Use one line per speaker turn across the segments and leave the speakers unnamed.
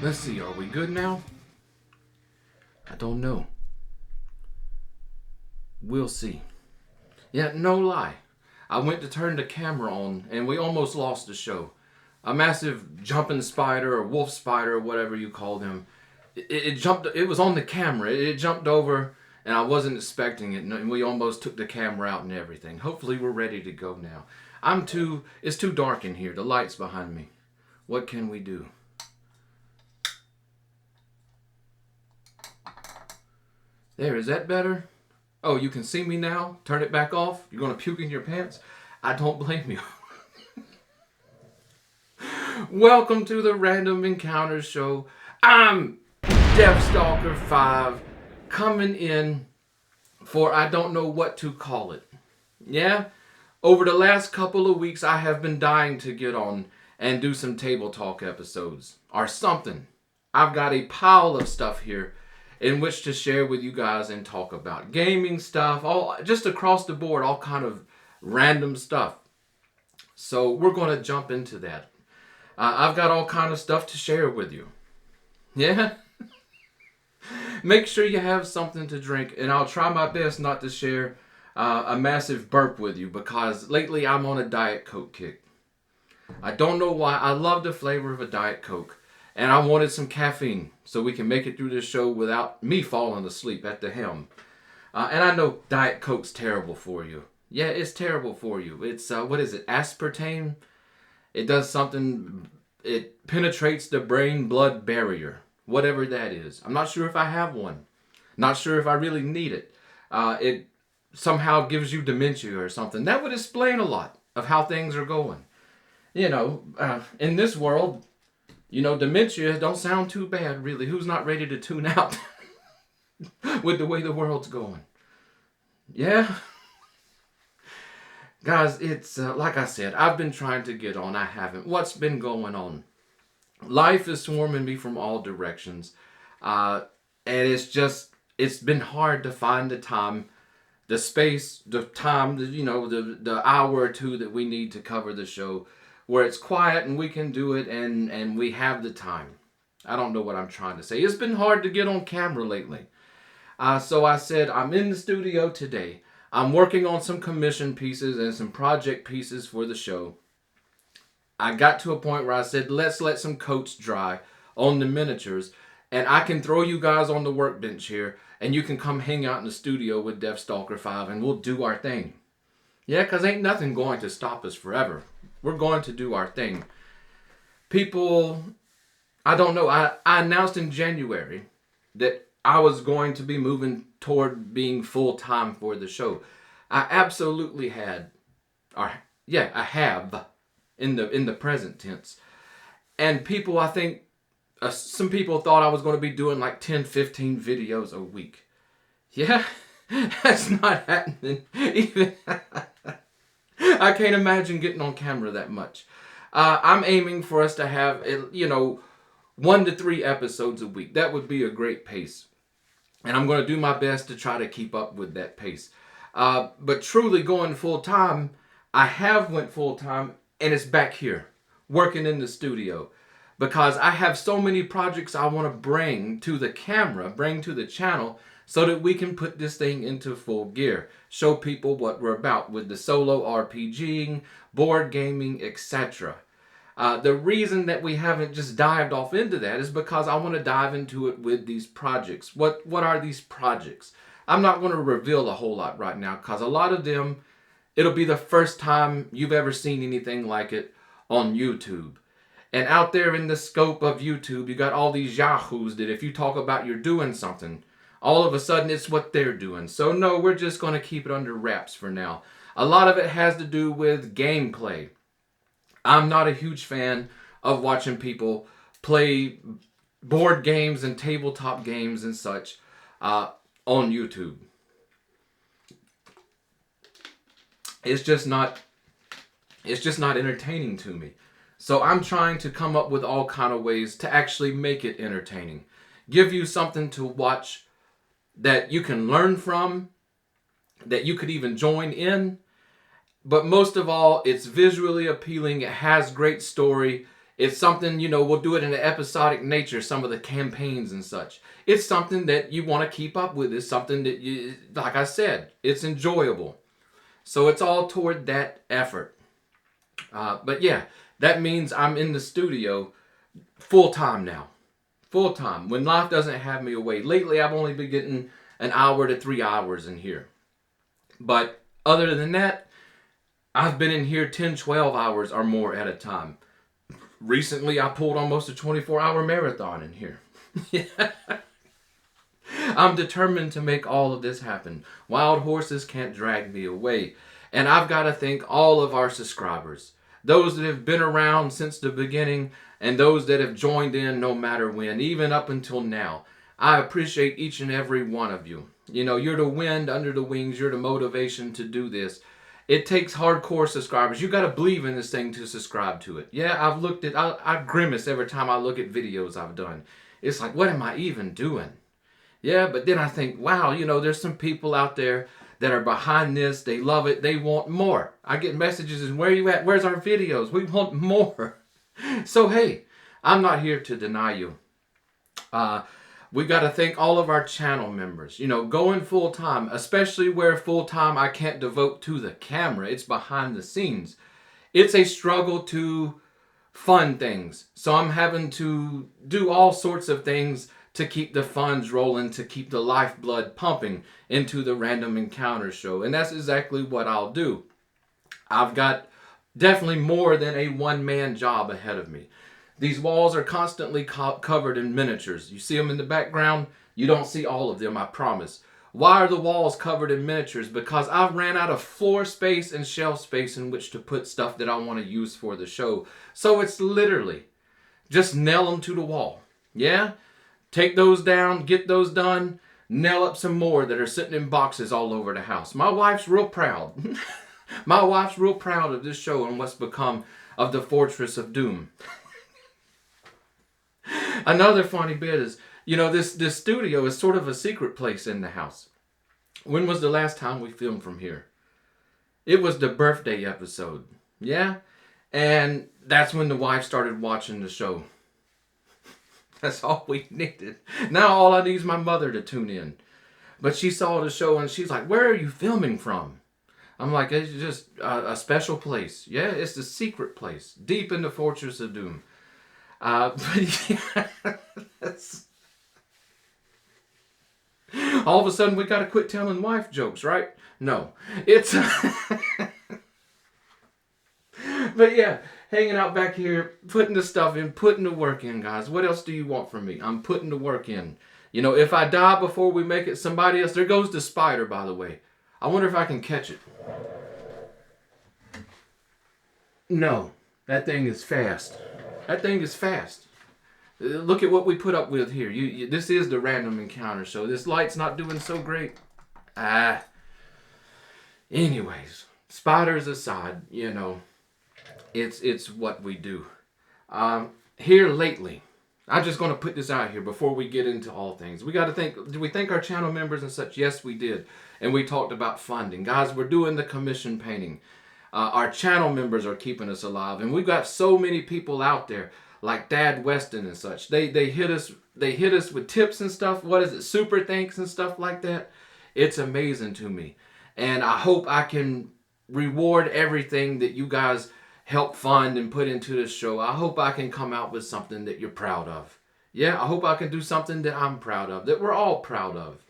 Let's see, are we good now? I don't know. We'll see. Yeah, no lie. I went to turn the camera on and we almost lost the show. A massive jumping spider or wolf spider or whatever you call them. It jumped, it was on the camera. It jumped over and I wasn't expecting it and we almost took the camera out and everything. Hopefully we're ready to go now. It's too dark in here. The light's behind me. What can we do? There, is that better? Oh, you can see me now? Turn it back off? You're gonna puke in your pants? I don't blame you. Welcome to the Random Encounters Show. I'm Deathstalker 5, coming in for I don't know what to call it. Yeah? Over the last couple of weeks, I have been dying to get on and do some table talk episodes. Or something. I've got a pile of stuff here in which to share with you guys and talk about gaming stuff, all just across the board, all kind of random stuff. So we're going to jump into that. I've got all kind of stuff to share with you. Yeah? Make sure you have something to drink, and I'll try my best not to share a massive burp with you, because lately I'm on a Diet Coke kick. I don't know why. I love the flavor of a Diet Coke. And I wanted some caffeine so we can make it through this show without me falling asleep at the helm. And I know Diet Coke's terrible for you. Yeah, it's terrible for you. It's, what is it, aspartame? It does something, it penetrates the brain-blood barrier, whatever that is. I'm not sure if I have one. Not sure if I really need it. It somehow gives you dementia or something. That would explain a lot of how things are going. You know, in this world, you know, dementia don't sound too bad, really. Who's not ready to tune out with the way the world's going? Yeah? Guys, it's, like I said, I've been trying to get on. I haven't. What's been going on? Life is swarming me from all directions. And it's been hard to find the time, the space, the time, the hour or two that we need to cover the show, where it's quiet and we can do it and we have the time. I don't know what I'm trying to say. It's been hard to get on camera lately. So I said, I'm in the studio today. I'm working on some commission pieces and some project pieces for the show. I got to a point where I said, let's let some coats dry on the miniatures, and I can throw you guys on the workbench here, and you can come hang out in the studio with Deathstalker 5, and we'll do our thing. Yeah, because ain't nothing going to stop us forever. We're going to do our thing. People, I don't know, I announced in January that I was going to be moving toward being full-time for the show. I absolutely had, I have, in the present tense. And people, I think, some people thought I was going to be doing like 10, 15 videos a week. Yeah, that's not happening. Even I can't imagine getting on camera that much. I'm aiming for us to have, 1 to 3 episodes a week. That would be a great pace. And I'm going to do my best to try to keep up with that pace. But truly going full time, I have went full time, and it's back here, working in the studio. Because I have so many projects I want to bring to the camera, bring to the channel, so that we can put this thing into full gear. Show people what we're about with the solo RPGing, board gaming, etc. The reason that we haven't just dived off into that is because I want to dive into it with these projects. What are these projects? I'm not going to reveal a whole lot right now, because a lot of them, it'll be the first time you've ever seen anything like it on YouTube. And out there in the scope of YouTube, you got all these yahoos that if you talk about you're doing something, all of a sudden it's what they're doing. So no, we're just going to keep it under wraps for now. A lot of it has to do with gameplay. I'm not a huge fan of watching people play board games and tabletop games and such on YouTube. It's just not entertaining to me. So I'm trying to come up with all kind of ways to actually make it entertaining. Give you something to watch that you can learn from, that you could even join in, But most of all, it's visually appealing. It has great story. It's something, we'll do it in an episodic nature, some of the campaigns and such. It's something that you want to keep up with. It's something that, like I said, it's enjoyable. So it's all toward that effort. But yeah, that means I'm in the studio full time now. Full time. When life doesn't have me away. Lately, I've only been getting an hour to 3 hours in here. But other than that, I've been in here 10, 12 hours or more at a time. Recently, I pulled almost a 24-hour marathon in here. Yeah. I'm determined to make all of this happen. Wild horses can't drag me away. And I've got to thank all of our subscribers. Those that have been around since the beginning and those that have joined in no matter when, even up until now. I appreciate each and every one of you. You're the wind under the wings. You're the motivation to do this. It takes hardcore subscribers. You got to believe in this thing to subscribe to it. Yeah, I grimace every time I look at videos I've done. It's like, what am I even doing? Yeah, but then I think, wow, there's some people out there that are behind this. They love it. They want more. I get messages and where are you at? Where's our videos? We want more. So, hey, I'm not here to deny you. We got to thank all of our channel members. Going full time, especially where full time I can't devote to the camera. It's behind the scenes. It's a struggle to fund things. So I'm having to do all sorts of things to keep the funds rolling, to keep the lifeblood pumping into the Random Encounter show. And that's exactly what I'll do. I've got definitely more than a one-man job ahead of me. These walls are constantly covered in miniatures. You see them in the background? You don't see all of them, I promise. Why are the walls covered in miniatures? Because I ran out of floor space and shelf space in which to put stuff that I want to use for the show. So it's literally just nail them to the wall. Yeah? Take those down, get those done, nail up some more that are sitting in boxes all over the house. My wife's real proud. My wife's real proud of this show and what's become of the Fortress of Doom. Another funny bit is, this studio is sort of a secret place in the house. When was the last time we filmed from here? It was the birthday episode. Yeah? And that's when the wife started watching the show. That's all we needed. Now all I need is my mother to tune in. But she saw the show and she's like, where are you filming from? I'm like, it's just a special place. Yeah, it's the secret place. Deep in the Fortress of Doom. But yeah, all of a sudden we got to quit telling wife jokes, right? No. It's... But yeah, hanging out back here, putting the stuff in, putting the work in, guys. What else do you want from me? I'm putting the work in. If I die before we make it somebody else... There goes the spider, by the way. I wonder if I can catch it. No. That thing is fast. That thing is fast. Look at what we put up with here. This is the Random Encounter show. This light's not doing so great. Anyways, spiders aside, it's what we do. Here lately, I'm just going to put this out here before we get into all things. We got to think, did we thank our channel members and such? Yes, we did. And we talked about funding. Guys, we're doing the commission painting. Our channel members are keeping us alive. And we've got so many people out there, like Dad Weston and such. They hit us with tips and stuff. What is it? Super thanks and stuff like that. It's amazing to me. And I hope I can reward everything that you guys help fund and put into this show. I hope I can come out with something that you're proud of. Yeah, I hope I can do something that I'm proud of, that we're all proud of.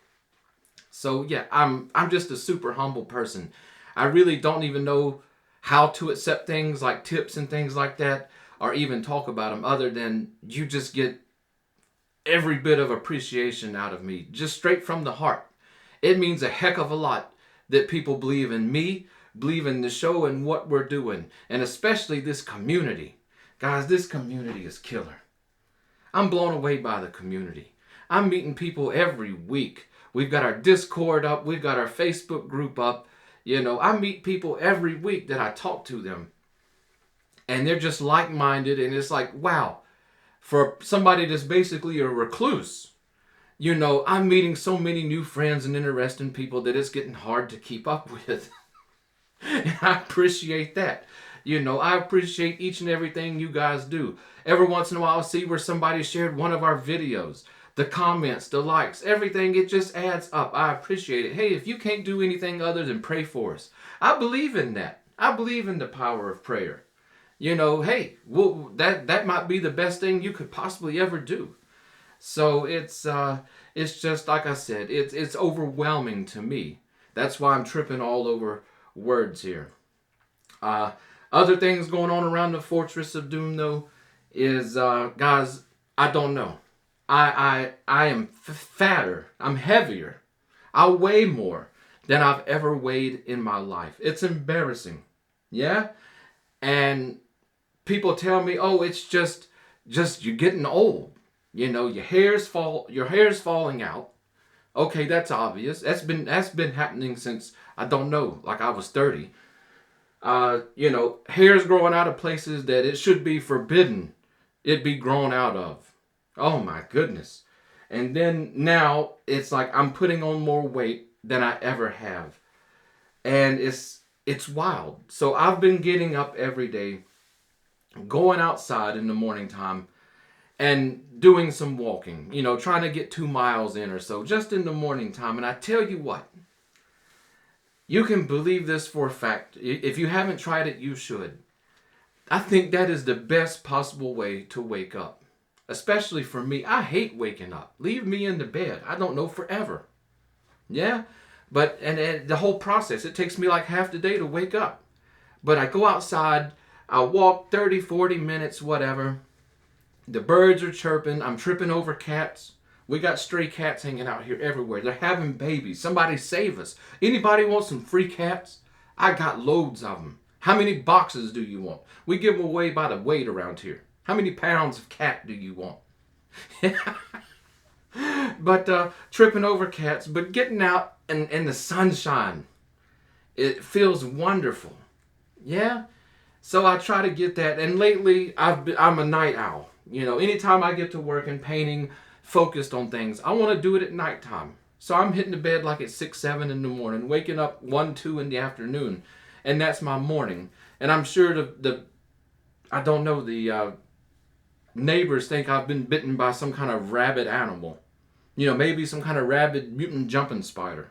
So yeah, I'm just a super humble person. I really don't even know how to accept things like tips and things like that, or even talk about them, other than you just get every bit of appreciation out of me, just straight from the heart. It means a heck of a lot that people believe in me, believe in the show and what we're doing, and especially this community. Guys, this community is killer. I'm blown away by the community. I'm meeting people every week. We've got our Discord up. We've got our Facebook group up. I meet people every week that I talk to them. And they're just like-minded. And it's like, wow, for somebody that's basically a recluse, I'm meeting so many new friends and interesting people that it's getting hard to keep up with. And I appreciate that. I appreciate each and everything you guys do. Every once in a while, I'll see where somebody shared one of our videos. The comments, the likes, everything, it just adds up. I appreciate it. Hey, if you can't do anything other than pray for us, I believe in that. I believe in the power of prayer. Hey, well, that might be the best thing you could possibly ever do. So it's just like I said, it's overwhelming to me. That's why I'm tripping all over words here. Other things going on around the Fortress of Doom though is guys, I don't know. I am fatter. I'm heavier. I weigh more than I've ever weighed in my life. It's embarrassing. Yeah? And people tell me, "Oh, it's just you're getting old. Your hair's falling out." Okay, that's obvious. That's been happening since I don't know, like I was 30. Hair's growing out of places that it should be forbidden it be grown out of. Oh my goodness. And then now it's like I'm putting on more weight than I ever have. And it's wild. So I've been getting up every day, going outside in the morning time and doing some walking, trying to get 2 miles in or so just in the morning time. And I tell you what, you can believe this for a fact. If you haven't tried it, you should. I think that is the best possible way to wake up. Especially for me. I hate waking up. Leave me in the bed. I don't know, forever. Yeah? But, and the whole process, it takes me like half the day to wake up. But I go outside, I walk 30, 40 minutes, whatever. The birds are chirping. I'm tripping over cats. We got stray cats hanging out here everywhere. They're having babies. Somebody save us. Anybody want some free cats? I got loads of them. How many boxes do you want? We give them away by the weight around here. How many pounds of cat do you want? But tripping over cats, but getting out in the sunshine, it feels wonderful. Yeah? So I try to get that. And lately, I'm a night owl. Anytime I get to work and painting, focused on things, I want to do it at nighttime. So I'm hitting the bed like at 6, 7 in the morning, waking up 1, 2 in the afternoon. And that's my morning. And I'm sure the neighbors think I've been bitten by some kind of rabid animal. Maybe some kind of rabid mutant jumping spider.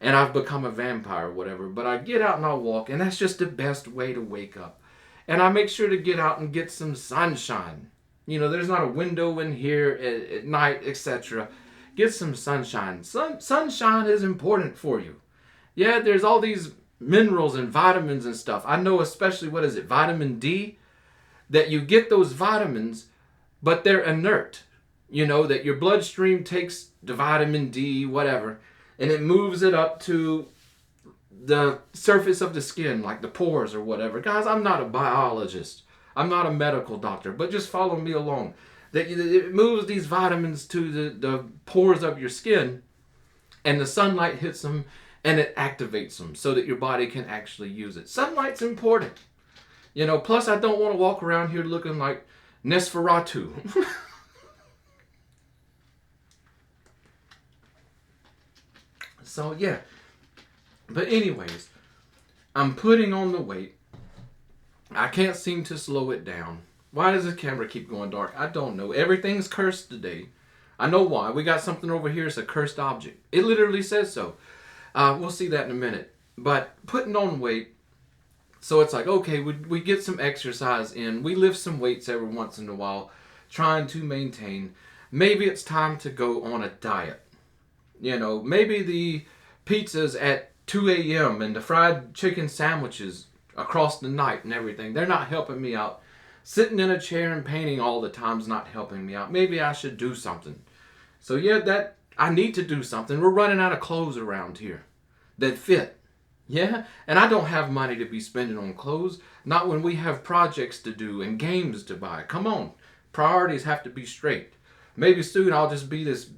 And I've become a vampire or whatever. But I get out and I walk, and that's just the best way to wake up. And I make sure to get out and get some sunshine. There's not a window in here at night, etc. Get some sunshine. Sunshine is important for you. Yeah, there's all these minerals and vitamins and stuff. I know especially, vitamin D? That you get those vitamins, but they're inert. That your bloodstream takes the vitamin D, whatever, and it moves it up to the surface of the skin, like the pores or whatever. Guys, I'm not a biologist. I'm not a medical doctor, but just follow me along. That it moves these vitamins to the pores of your skin, and the sunlight hits them, and it activates them so that your body can actually use it. Sunlight's important. Plus I don't want to walk around here looking like Nosferatu. So yeah. But anyways, I'm putting on the weight. I can't seem to slow it down. Why does the camera keep going dark? I don't know. Everything's cursed today. I know why. We got something over here. It's a cursed object. It literally says so. We'll see that in a minute. But putting on weight. So it's like, okay, we get some exercise in. We lift some weights every once in a while. Trying to maintain. Maybe it's time to go on a diet. Maybe the pizzas at 2 a.m. and the fried chicken sandwiches across the night and everything, they're not helping me out. Sitting in a chair and painting all the time's not helping me out. Maybe I should do something. So yeah, I need to do something. We're running out of clothes around here that fit. Yeah? And I don't have money to be spending on clothes. Not when we have projects to do and games to buy. Come on. Priorities have to be straight. Maybe soon I'll just be this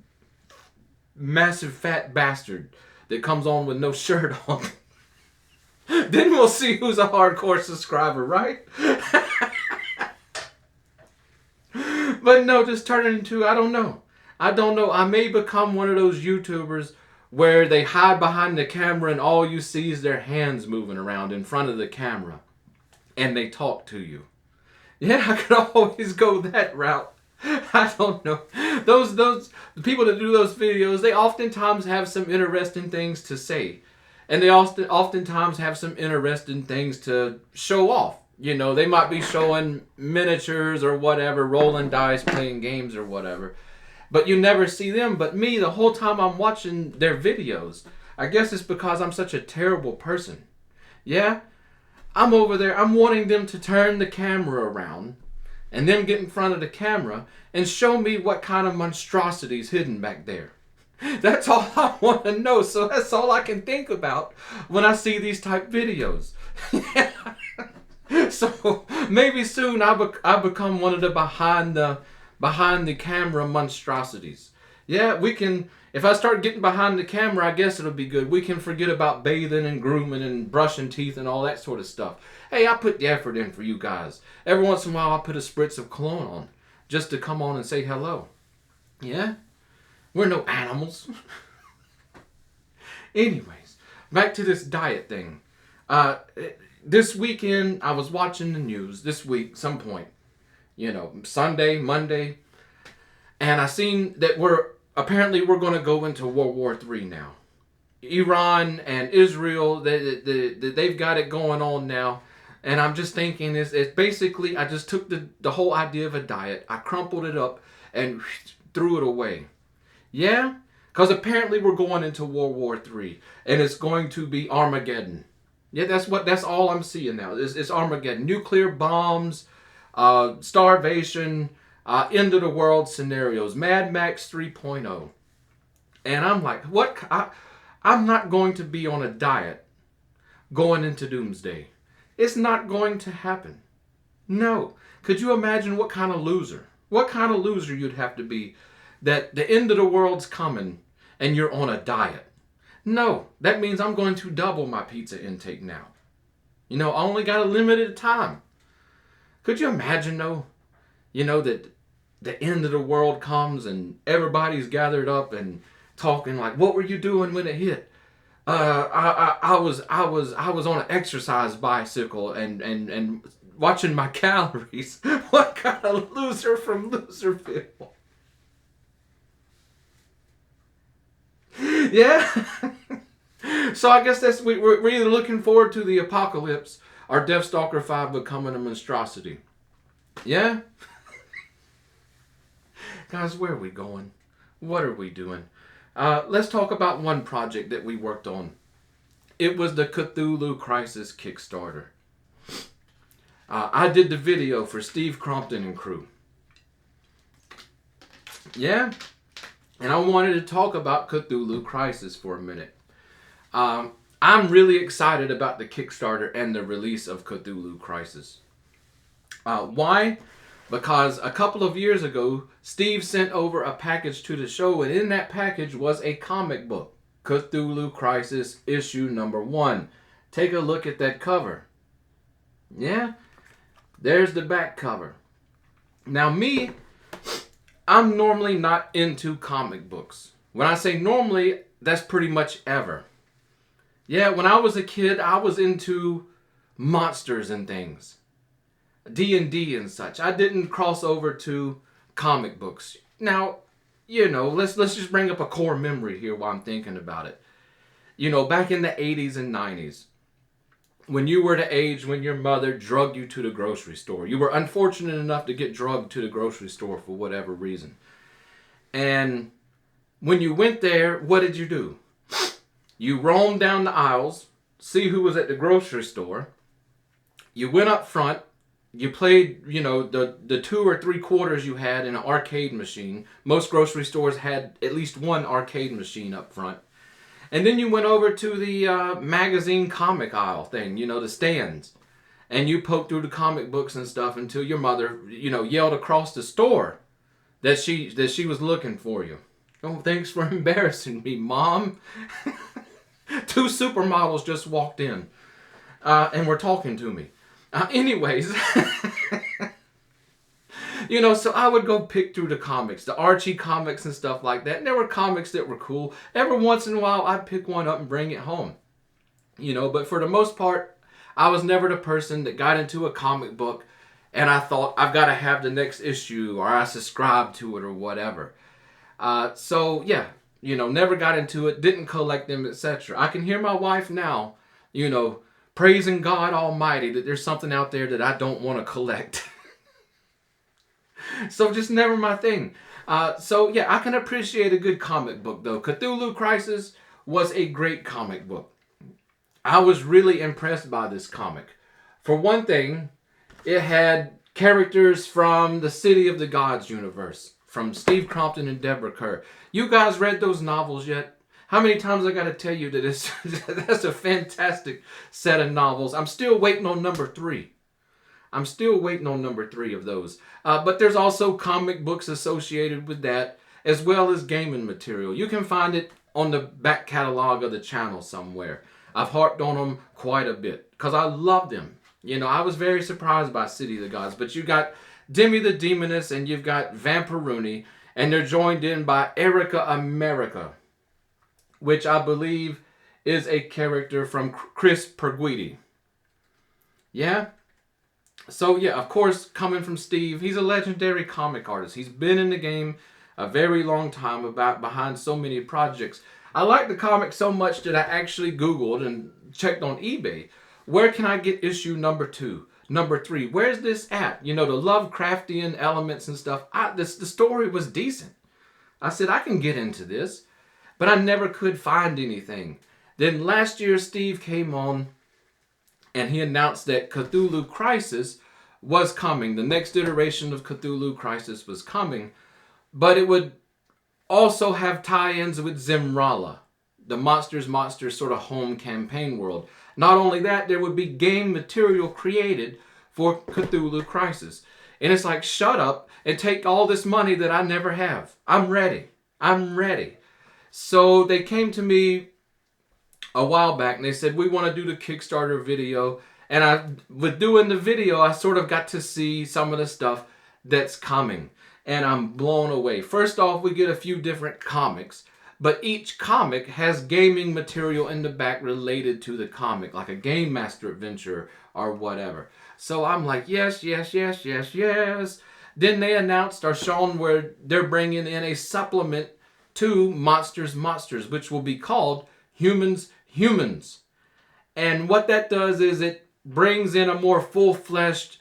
massive fat bastard that comes on with no shirt on. Then we'll see who's a hardcore subscriber, right? But no, just turn it into, I don't know. I may become one of those YouTubers where they hide behind the camera and all you see is their hands moving around in front of the camera and they talk to you. Yeah, I could always go that route. I don't know. Those the people that do those videos, they oftentimes have some interesting things to say. And they oftentimes have some interesting things to show off. You know, they might be showing miniatures or whatever, rolling dice, playing games or whatever. But you never see them. But me, the whole time I'm watching their videos, I guess it's because I'm such a terrible person. Yeah? I'm over there, I'm wanting them to turn the camera around and then get in front of the camera and show me what kind of monstrosity's hidden back there. That's all I want to know. So that's all I can think about when I see these type videos. So maybe soon I become one of the behind the camera monstrosities. Yeah, we can. If I start getting behind the camera, I guess it'll be good. We can forget about bathing and grooming and brushing teeth and all that sort of stuff. Hey, I put the effort in for you guys. Every once in a while, I put a spritz of cologne on just to come on and say hello. Yeah? We're no animals. Anyways, back to this diet thing. This weekend, I was watching the news this week, some point. You know, Sunday, Monday. And I seen that we're going to go into World War III now. Iran and Israel, they've got it going on now. And I'm just thinking, it's basically, I just took the whole idea of a diet, I crumpled it up and threw it away. Yeah? Because apparently we're going into World War III. And it's going to be Armageddon. Yeah, that's all I'm seeing now. It's Armageddon. Nuclear bombs, starvation, end of the world scenarios. Mad Max 3.0. And I'm like, what? I'm not going to be on a diet going into doomsday. It's not going to happen. No. Could you imagine what kind of loser? What kind of loser you'd have to be that the end of the world's coming and you're on a diet? No. That means I'm going to double my pizza intake now. You know, I only got a limited time. Could you imagine, though, you know, that the end of the world comes and everybody's gathered up and talking like, what were you doing when it hit? I was on an exercise bicycle and watching my calories. What kind of loser from Loserville? Yeah. So I guess we're either looking forward to the apocalypse or Deathstalker 5 becoming a monstrosity. Yeah. Guys, where are we going? What are we doing? Let's talk about one project that we worked on. It was the Cthulhu Crisis Kickstarter. I did the video for Steve Crompton and crew. Yeah? And I wanted to talk about Cthulhu Crisis for a minute. I'm really excited about the Kickstarter and the release of Cthulhu Crisis. Why? Because a couple of years ago, Steve sent over a package to the show, and in that package was a comic book, Cthulhu Crisis issue number 1. Take a look at that cover. Yeah? There's the back cover. Now me, I'm normally not into comic books. When I say normally, that's pretty much ever. Yeah, when I was a kid, I was into monsters and things. D&D and such. I didn't cross over to comic books. Now, you know, let's just bring up a core memory here while I'm thinking about it. You know, back in the 80s and 90s, when you were the age when your mother drugged you to the grocery store. You were unfortunate enough to get drugged to the grocery store for whatever reason. And when you went there, what did you do? You roamed down the aisles, see who was at the grocery store. You went up front. You played, you know, the 2 or 3 quarters you had in an arcade machine. Most grocery stores had at least one arcade machine up front. And then you went over to the magazine comic aisle thing, you know, the stands. And you poked through the comic books and stuff until your mother, you know, yelled across the store that she was looking for you. Oh, thanks for embarrassing me, Mom. 2 supermodels just walked in and were talking to me. Anyways, You know, so I would go pick through the comics, the Archie comics and stuff like that. And there were comics that were cool. Every once in a while, I'd pick one up and bring it home. You know, but for the most part, I was never the person that got into a comic book and I thought, I've got to have the next issue, or I subscribed to it, or whatever. So, yeah, you know, never got into it, didn't collect them, etc. I can hear my wife now, you know, praising God Almighty that there's something out there that I don't want to collect. So just never my thing. So yeah, I can appreciate a good comic book though. Cthulhu Crisis was a great comic book. I was really impressed by this comic. For one thing, it had characters from the City of the Gods universe, from Steve Crompton and Deborah Kerr. You guys read those novels yet? How many times I got to tell you that it's that's a fantastic set of novels. I'm still waiting on number 3. I'm still waiting on number 3 of those. But there's also comic books associated with that, as well as gaming material. You can find it on the back catalog of the channel somewhere. I've harped on them quite a bit because I love them. You know, I was very surprised by City of the Gods. But you got Demi the Demoness and you've got Vampiruni, and they're joined in by Erica America, which I believe is a character from Chris Perguidi. Yeah? So yeah, of course, coming from Steve, he's a legendary comic artist. He's been in the game a very long time, behind so many projects. I like the comic so much that I actually Googled and checked on eBay. Where can I get issue number 2, number 3? Where's this at? You know, the Lovecraftian elements and stuff. The story was decent. I said, I can get into this. But I never could find anything. Then last year, Steve came on and he announced that Cthulhu Crisis was coming. The next iteration of Cthulhu Crisis was coming. But it would also have tie-ins with Zimrala, the Monsters sort of home campaign world. Not only that, there would be game material created for Cthulhu Crisis. And it's like, shut up and take all this money that I never have. I'm ready. I'm ready. So they came to me a while back and they said, we want to do the Kickstarter video. And with doing the video, I sort of got to see some of the stuff that's coming. And I'm blown away. First off, we get a few different comics, but each comic has gaming material in the back related to the comic, like a Game Master adventure or whatever. So I'm like, yes, yes, yes, yes, yes. Then they announced or shown where they're bringing in a supplement to Monsters, which will be called Humans. And what that does is it brings in a more full-fleshed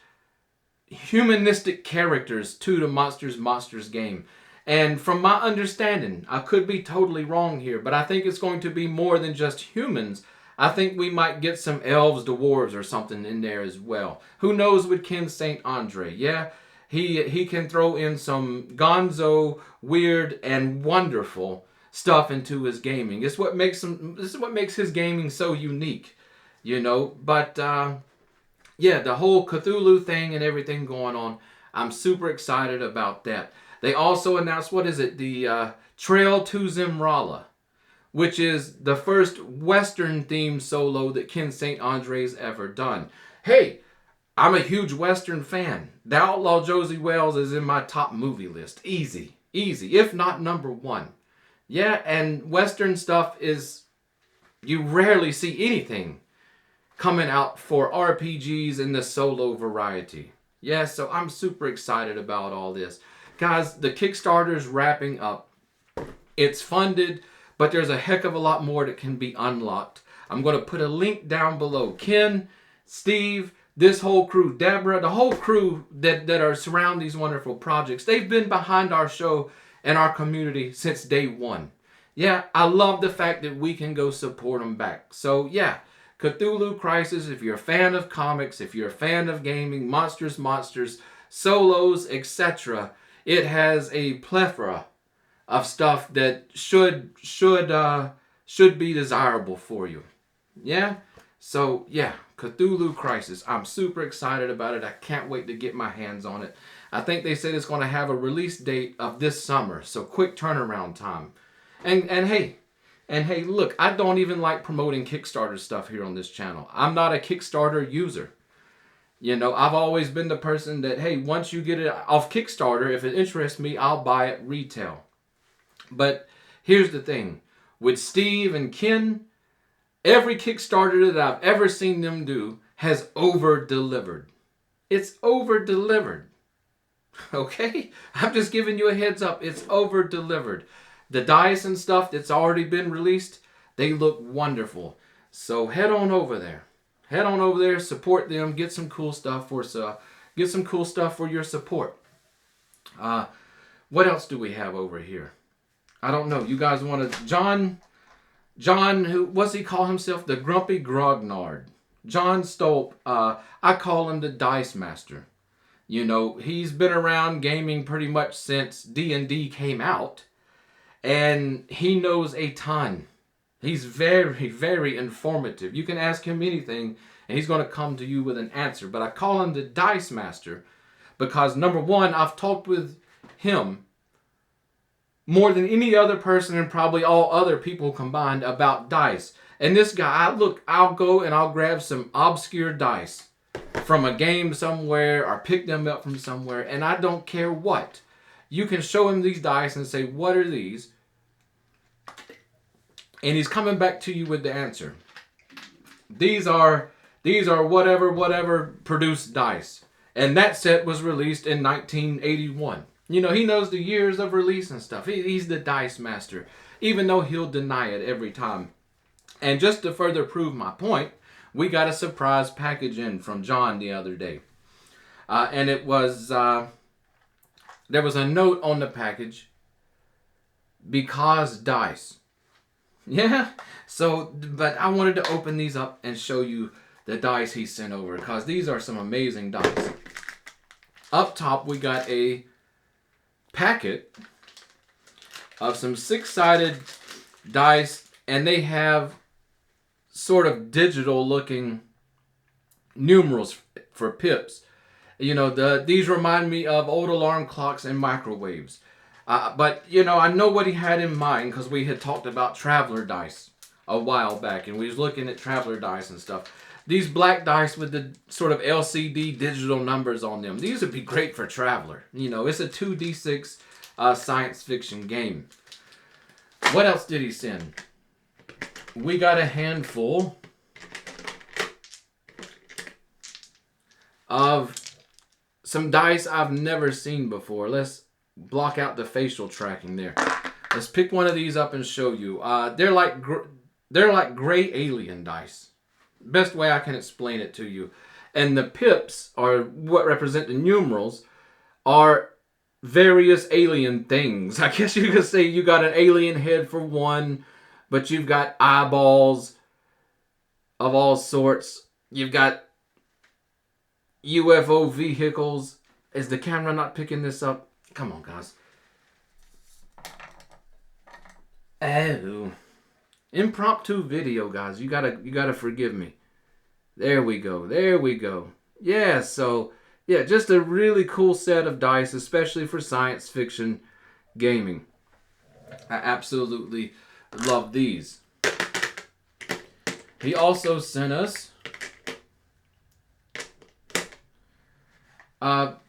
humanistic characters to the Monsters game. And from my understanding, I could be totally wrong here, but I think it's going to be more than just humans. I think we might get some elves, dwarves, or something in there as well. Who knows with Ken St. Andre? Yeah, he can throw in some gonzo, weird, and wonderful stuff into his gaming. This is what makes his gaming so unique, you know. But yeah, the whole Cthulhu thing and everything going on, I'm super excited about that. They also announced, what is it? The Trail to Zimrala, which is the first Western-themed solo that Ken St. Andre's ever done. Hey, I'm a huge Western fan. The Outlaw Josie Wales is in my top movie list. Easy, if not number 1. Yeah, and Western stuff is, you rarely see anything coming out for RPGs in the solo variety. Yeah, so I'm super excited about all this. Guys, the Kickstarter's wrapping up. It's funded, but there's a heck of a lot more that can be unlocked. I'm going to put a link down below. Ken, Steve, this whole crew, Deborah, the whole crew that are surround these wonderful projects, they've been behind our show and our community since day 1. Yeah, I love the fact that we can go support them back. So yeah, Cthulhu Crisis, if you're a fan of comics, if you're a fan of gaming, Monsters, solos, etc., it has a plethora of stuff that should be desirable for you. Yeah? So, yeah, Cthulhu Crisis. I'm super excited about it. I can't wait to get my hands on it. I think they said it's going to have a release date of this summer, so quick turnaround time. And hey, look, I don't even like promoting Kickstarter stuff here on this channel. I'm not a Kickstarter user. You know, I've always been the person that, hey, once you get it off Kickstarter, if it interests me, I'll buy it retail. But here's the thing. With Steve and Ken, every Kickstarter that I've ever seen them do has over-delivered. It's over-delivered. Okay? I'm just giving you a heads up. It's over-delivered. The dice and stuff that's already been released, they look wonderful. So head on over there. Head on over there, support them, get some cool stuff for your support. What else do we have over here? I don't know. You guys want to... John, who, what's he call himself? The Grumpy Grognard. John Stolp, I call him the Dice Master. You know, he's been around gaming pretty much since D&D came out. And he knows a ton. He's very, very informative. You can ask him anything, and he's going to come to you with an answer. But I call him the Dice Master because, number one, I've talked with him more than any other person and probably all other people combined about dice. And this guy, I'll go and I'll grab some obscure dice from a game somewhere or pick them up from somewhere, and I don't care what. You can show him these dice and say, what are these? And he's coming back to you with the answer. These are whatever produced dice. And that set was released in 1981. You know, he knows the years of release and stuff. He's the Dice Master, even though he'll deny it every time. And just to further prove my point, we got a surprise package in from John the other day. And it was, there was a note on the package, because dice. Yeah, so, but I wanted to open these up and show you the dice he sent over, because these are some amazing dice. Up top, we got a packet of some 6-sided dice, and they have sort of digital looking numerals for pips. You know, these remind me of old alarm clocks and microwaves. But, you know, I know what he had in mind because we had talked about Traveler dice a while back, and we was looking at Traveler dice and stuff. These black dice with the sort of LCD digital numbers on them, these would be great for Traveler. You know, it's a 2d6 science fiction game. What else did he send? We got a handful of some dice I've never seen before. Let's block out the facial tracking there. Let's pick one of these up and show you. They're like gray alien dice. Best way I can explain it to you. And the pips, are what represent the numerals, are various alien things. I guess you could say you got an alien head for one, but you've got eyeballs of all sorts. You've got UFO vehicles. Is the camera not picking this up? Come on, guys. Oh. Impromptu video, guys. You gotta forgive me. There we go. There we go. Yeah, so, yeah, just a really cool set of dice, especially for science fiction gaming. I absolutely love these. He also sent us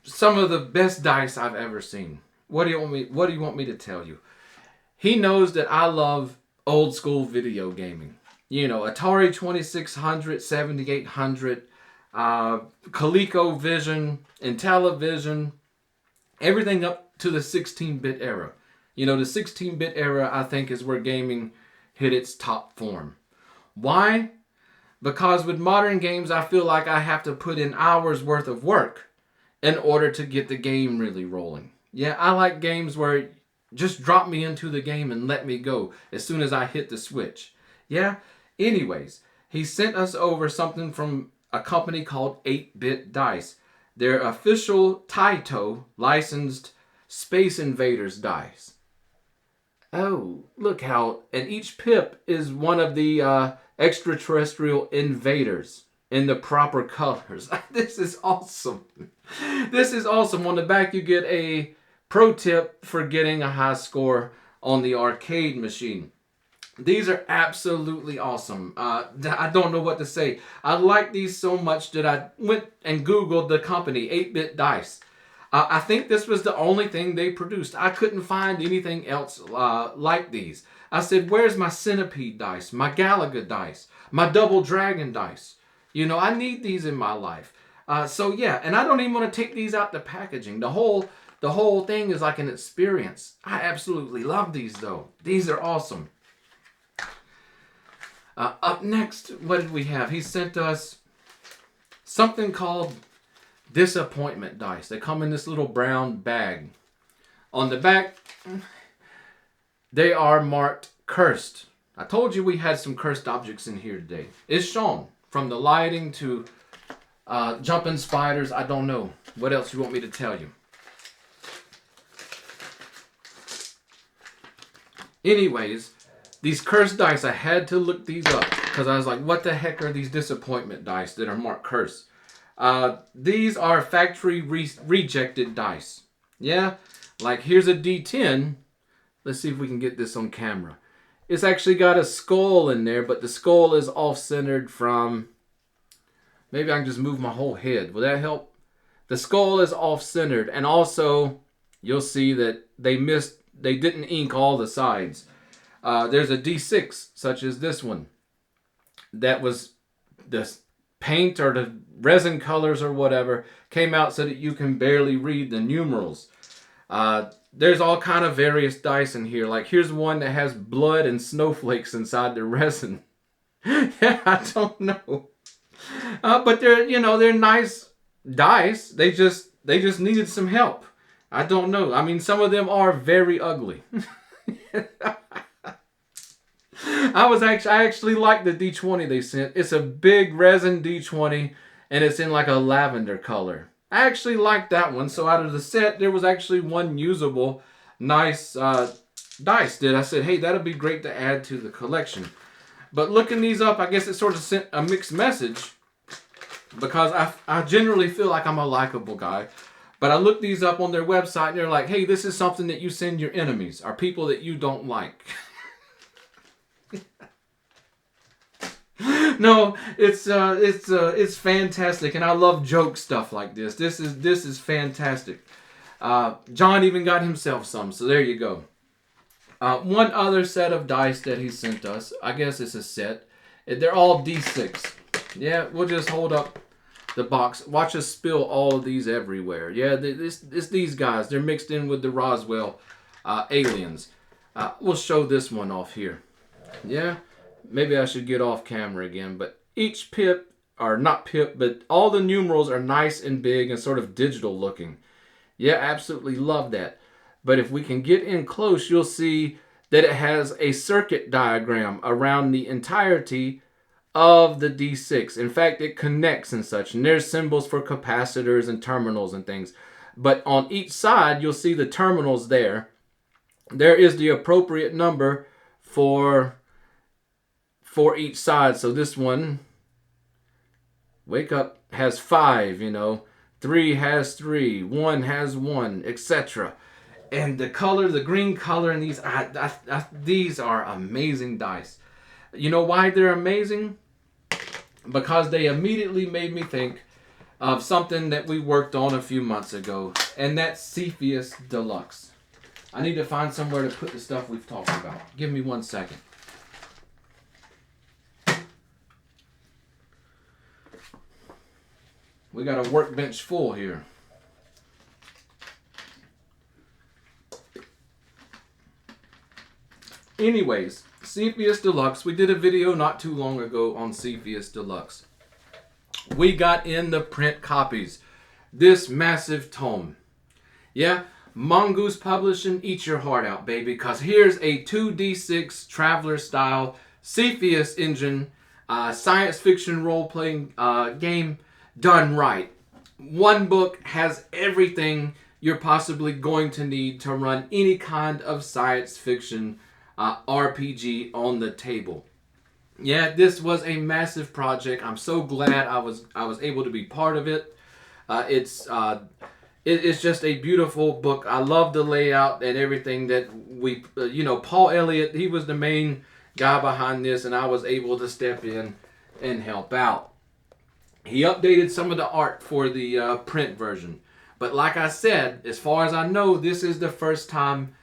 some of the best dice I've ever seen. What do you want me to tell you? He knows that I love old school video gaming. You know, Atari 2600, 7800, ColecoVision, Intellivision, everything up to the 16-bit era. You know, the 16-bit era, I think, is where gaming hit its top form. Why? Because with modern games, I feel like I have to put in hours worth of work in order to get the game really rolling. Yeah, I like games where just drop me into the game and let me go as soon as I hit the switch. Yeah? Anyways, he sent us over something from a company called 8-Bit Dice. Their official Taito licensed Space Invaders dice. Oh, look how... And each pip is one of the extraterrestrial invaders in the proper colors. This is awesome. This is awesome. On the back you get a pro tip for getting a high score on the arcade machine. These are absolutely awesome. I don't know what to say. I like these so much that I went and Googled the company, 8-Bit Dice. I think this was the only thing they produced. I couldn't find anything else like these. I said, where's my Centipede dice, my Galaga dice, my Double Dragon dice? You know, I need these in my life. So yeah, and I don't even want to take these out the packaging. The whole thing is like an experience. I absolutely love these though. These are awesome. Up next, what did we have? He sent us something called Disappointment dice. They come in this little brown bag. On the back, they are marked cursed. I told you we had some cursed objects in here today. It's shown from the lighting to jumping spiders. I don't know. What else you want me to tell you? Anyways, these cursed dice, I had to look these up because I was like, what the heck are these disappointment dice that are marked cursed? These are factory rejected dice. Yeah, like here's a D10. Let's see if we can get this on camera. It's actually got a skull in there, but the skull is off-centered from... Maybe I can just move my whole head. Will that help? The skull is off-centered, and also you'll see that they didn't ink all the sides. There's a D6, such as this one, that was the paint or the resin colors or whatever came out so that you can barely read the numerals. There's all kind of various dice in here. Like here's one that has blood and snowflakes inside the resin. Yeah, I don't know. But they're nice dice. They just needed some help. I don't know. I mean, some of them are very ugly. I actually like the D20 they sent. It's a big resin D20 and it's in like a lavender color. I actually like that one. So out of the set, there was actually one usable, nice dice that I said, hey, that'll be great to add to the collection. But looking these up, I guess it sort of sent a mixed message because I generally feel like I'm a likable guy. But I looked these up on their website and they're like, hey, this is something that you send your enemies or people that you don't like. No, it's fantastic, and I love joke stuff like this. This is fantastic. John even got himself some, so there you go. One other set of dice that he sent us. I guess it's a set. They're all D6. Yeah, we'll just hold up the box. Watch us spill all of these everywhere. Yeah, it's these guys. They're mixed in with the Roswell aliens. We'll show this one off here. Yeah. Maybe I should get off camera again, but each pip, or not pip, but all the numerals are nice and big and sort of digital looking. Yeah, absolutely love that. But if we can get in close, you'll see that it has a circuit diagram around the entirety of the D6. In fact, it connects and such, and there's symbols for capacitors and terminals and things. But on each side, you'll see the terminals there. There is the appropriate number for each side. So this one, wake up, has 5, 3 has 3, 1 has 1, etc. And the color, the green color in these, these are amazing dice. You know why they're amazing? Because they immediately made me think of something that we worked on a few months ago, and that's Cepheus Deluxe. I need to find somewhere to put the stuff we've talked about. Give me 1 second. We got a workbench full here. Anyways, Cepheus Deluxe. We did a video not too long ago on Cepheus Deluxe. We got in the print copies. This massive tome. Yeah, Mongoose Publishing, eat your heart out, baby. Because here's a 2D6 Traveler style Cepheus engine science fiction role-playing game done right. One book has everything you're possibly going to need to run any kind of science fiction RPG on the table. Yeah, this was a massive project. I'm so glad I was able to be part of it. It's just a beautiful book. I love the layout and everything that we, Paul Elliott, he was the main guy behind this, and I was able to step in and help out. He updated some of the art for the print version. But like I said, as far as I know, this is the first time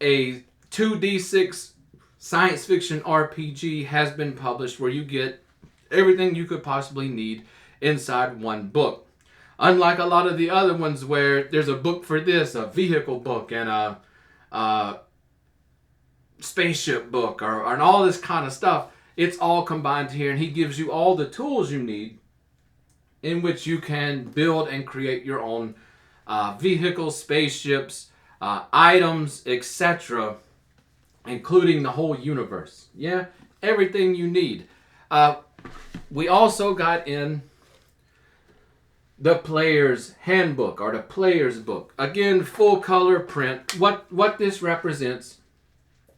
a 2D6 science fiction RPG has been published where you get everything you could possibly need inside one book. Unlike a lot of the other ones where there's a book for this, a vehicle book, and a spaceship book, and all this kind of stuff, it's all combined here, and he gives you all the tools you need in which you can build and create your own vehicles, spaceships, items, etc., including the whole universe. Yeah, everything you need. We also got in the player's handbook, or the player's book. Again, full color print. What this represents,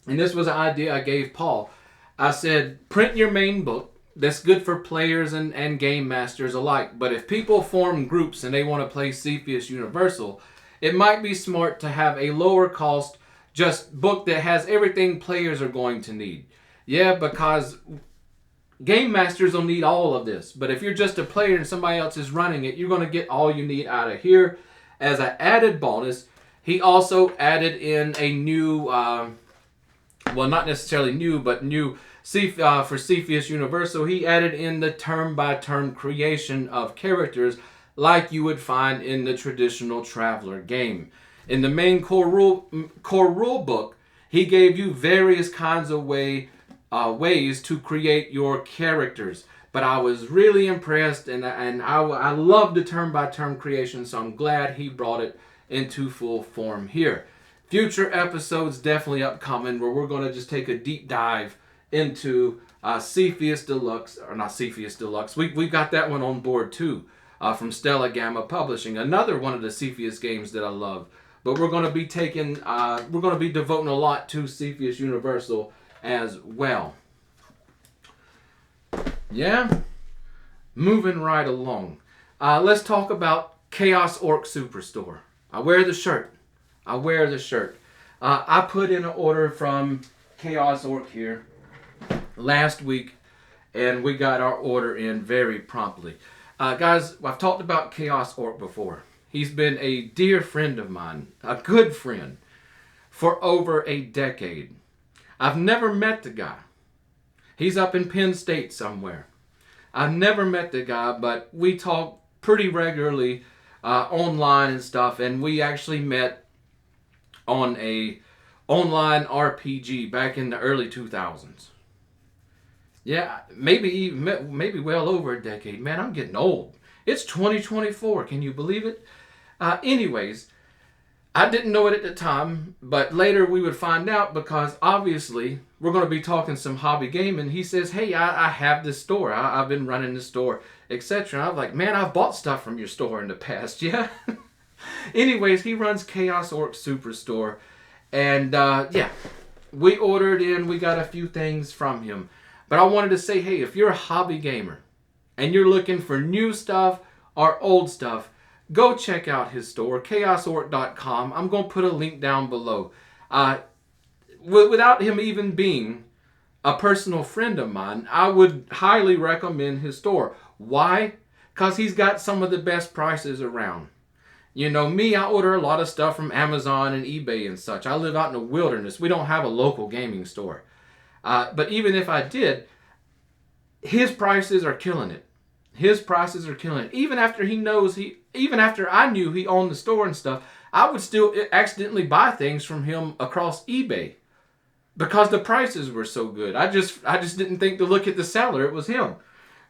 and this was an idea I gave Paul. I said, print your main book. That's good for players and game masters alike. But if people form groups and they want to play Cepheus Universal, it might be smart to have a lower cost just book that has everything players are going to need. Yeah, because game masters will need all of this. But if you're just a player and somebody else is running it, you're going to get all you need out of here. As an added bonus, he also added in a new, well, not necessarily new, but new for Cepheus Universal. He added in the turn-by-turn creation of characters like you would find in the traditional Traveler game. In the main core rule book, he gave you various kinds of ways to create your characters. But I was really impressed, and I love the turn-by-turn creation, so I'm glad he brought it into full form here. Future episodes definitely upcoming where we're going to just take a deep dive into Cepheus Deluxe, or not Cepheus Deluxe. We've got that one on board too, from Stella Gamma Publishing. Another one of the Cepheus games that I love. But we're going to be devoting a lot to Cepheus Universal as well. Yeah, moving right along. Let's talk about Chaos Orc Superstore. I wear the shirt. I put in an order from Chaos Orc here last week, and we got our order in very promptly. Guys, I've talked about Chaos Orc before. He's been a dear friend of mine, a good friend, for over a decade. I've never met the guy. He's up in Penn State somewhere. I've never met the guy, but we talk pretty regularly online and stuff, and we actually met on a online RPG back in the early 2000s. Yeah, maybe well over a decade. Man, I'm getting old. It's 2024. Can you believe it? Anyways, I didn't know it at the time, but later we would find out because obviously we're going to be talking some hobby gaming. He says, hey, I have this store. I've been running this store, etc. I'm like, man, I've bought stuff from your store in the past, yeah? Anyways, he runs Chaos Orc Superstore. And yeah, we ordered in. We got a few things from him. But I wanted to say, hey, if you're a hobby gamer and you're looking for new stuff or old stuff, go check out his store, chaosorc.com. I'm going to put a link down below. Without him even being a personal friend of mine, I would highly recommend his store. Why? Because he's got some of the best prices around. You know, me, I order a lot of stuff from Amazon and eBay and such. I live out in the wilderness. We don't have a local gaming store. But even if I did, his prices are killing it. Even after I knew he owned the store and stuff, I would still accidentally buy things from him across eBay because the prices were so good. I just didn't think to look at the seller. It was him.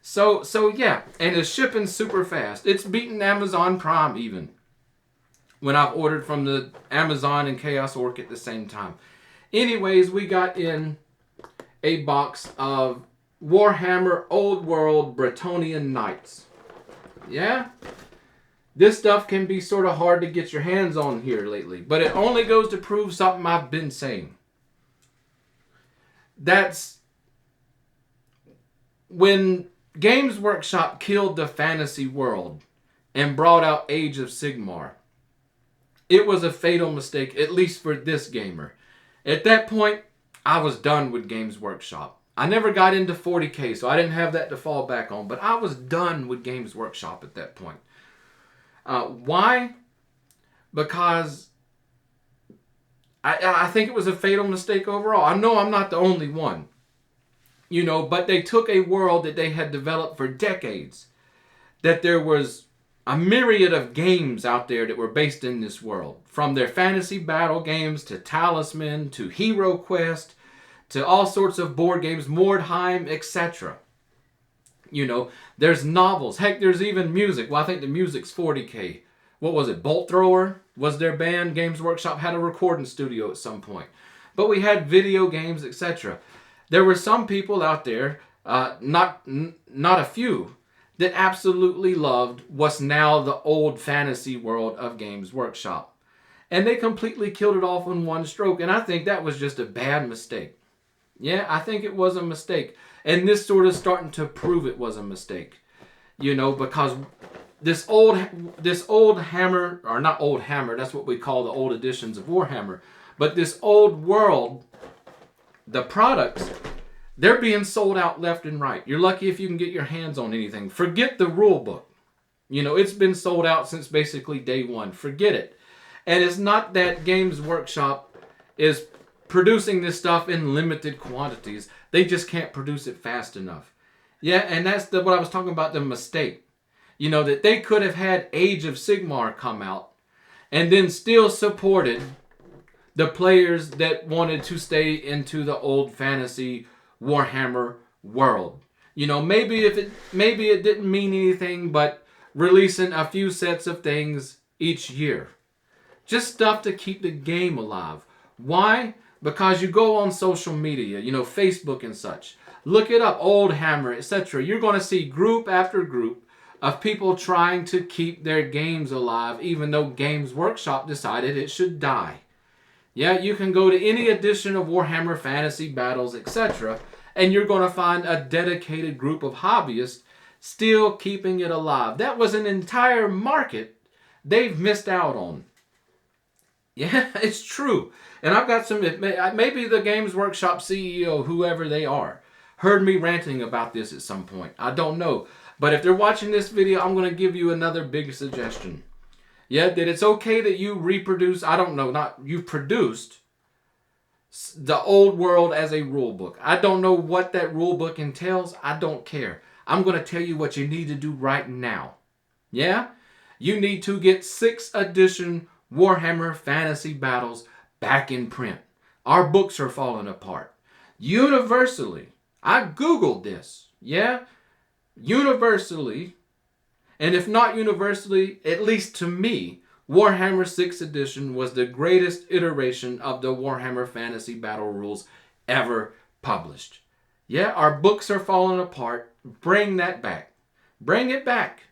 So yeah, and his shipping's super fast. It's beating Amazon Prime even when I've ordered from the Amazon and Chaos Orc at the same time. Anyways, we got in a box of Warhammer Old World Bretonnian Knights. Yeah? This stuff can be sort of hard to get your hands on here lately, but it only goes to prove something I've been saying. That's when Games Workshop killed the fantasy world and brought out Age of Sigmar. It was a fatal mistake, at least for this gamer. At that point, I was done with Games Workshop. I never got into 40K, so I didn't have that to fall back on, but I was done with Games Workshop at that point. Why? Because I think it was a fatal mistake overall. I know I'm not the only one. But they took a world that they had developed for decades, that there was a myriad of games out there that were based in this world, from their fantasy battle games to Talisman to Hero Quest to all sorts of board games, Mordheim, etc. There's novels. Heck, there's even music. Well, I think the music's 40K. What was it? Bolt Thrower was their band. Games Workshop had a recording studio at some point. But we had video games, etc. There were some people out there, not a few, that absolutely loved what's now the old fantasy world of Games Workshop. And they completely killed it off in one stroke. And I think that was just a bad mistake. Yeah, I think it was a mistake. And this sort of starting to prove it was a mistake. Because this old hammer, or not old hammer, that's what we call the old editions of Warhammer. But this old world, the products, they're being sold out left and right. You're lucky if you can get your hands on anything. Forget the rule book. It's been sold out since basically day one. Forget it. And it's not that Games Workshop is producing this stuff in limited quantities. They just can't produce it fast enough. Yeah, and that's what I was talking about, the mistake. That they could have had Age of Sigmar come out and then still supported the players that wanted to stay into the old fantasy Warhammer world. Maybe it didn't mean anything but releasing a few sets of things each year. Just stuff to keep the game alive. Why? Because you go on social media, Facebook and such. Look it up, Old Hammer, etc. You're going to see group after group of people trying to keep their games alive, even though Games Workshop decided it should die. Yeah, you can go to any edition of Warhammer Fantasy Battles, etc., and you're going to find a dedicated group of hobbyists still keeping it alive. That was an entire market they've missed out on. Yeah, it's true. And I've got some, maybe the Games Workshop CEO, whoever they are, heard me ranting about this at some point. I don't know. But if they're watching this video, I'm going to give you another big suggestion. Yeah, that it's okay that you reproduce, you've produced the old world as a rule book. I don't know what that rule book entails. I don't care. I'm going to tell you what you need to do right now. Yeah? You need to get 6th edition Warhammer Fantasy Battles back in print. Our books are falling apart. Universally, I Googled this. Yeah? Universally, and if not universally, at least to me, Warhammer 6th edition was the greatest iteration of the Warhammer Fantasy Battle Rules ever published. Yeah, our books are falling apart. Bring that back. Bring it back.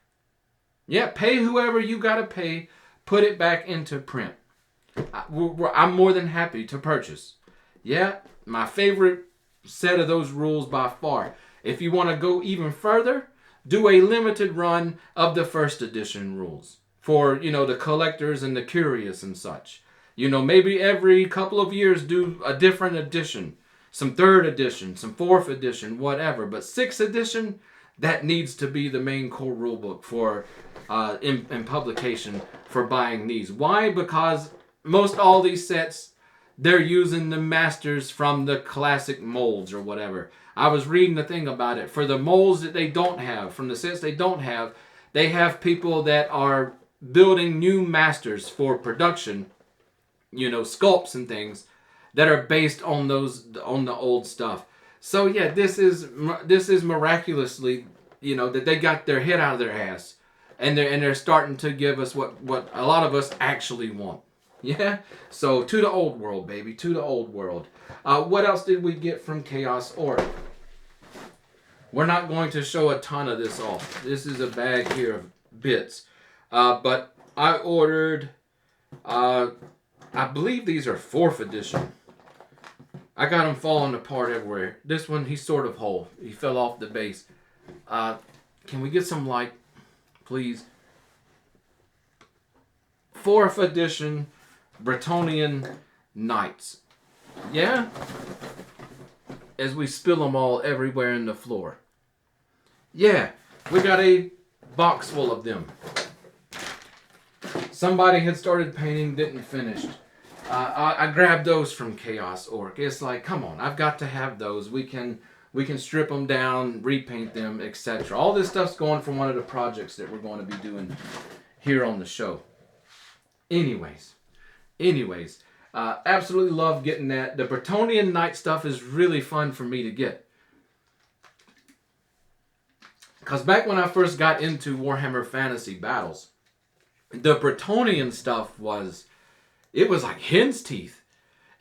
Yeah, pay whoever you got to pay. Put it back into print. I'm more than happy to purchase. Yeah, my favorite set of those rules by far. If you want to go even further, do a limited run of the 1st edition rules for, the collectors and the curious and such. Maybe every couple of years do a different edition. Some 3rd edition, some 4th edition, whatever. But 6th edition, that needs to be the main core rule book for in publication for buying these. Why? Because most all these sets, they're using the masters from the classic molds or whatever. I was reading the thing about it. For the molds that they don't have, from the sets they don't have, they have people that are building new masters for production, sculpts and things that are based on the old stuff. So yeah, this is miraculously, that they got their head out of their ass, and they're starting to give us what a lot of us actually want. Yeah? So to the old world, baby, to the old world. What else did we get from Chaos Order? We're not going to show a ton of this off. This is a bag here of bits. But I ordered, I believe these are 4th edition. I got them falling apart everywhere. This one, he's sort of whole. He fell off the base. Can we get some light, please? 4th edition Bretonnian Knights. Yeah? As we spill them all everywhere in the floor. Yeah, we got a box full of them. Somebody had started painting, didn't finish. I grabbed those from Chaos Orc. It's like, come on, I've got to have those. We can strip them down, repaint them, etc. All this stuff's going from one of the projects that we're going to be doing here on the show. Anyways, absolutely love getting that. The Bretonnian Knight stuff is really fun for me to get. Because back when I first got into Warhammer Fantasy Battles, the Bretonnian stuff was like hen's teeth.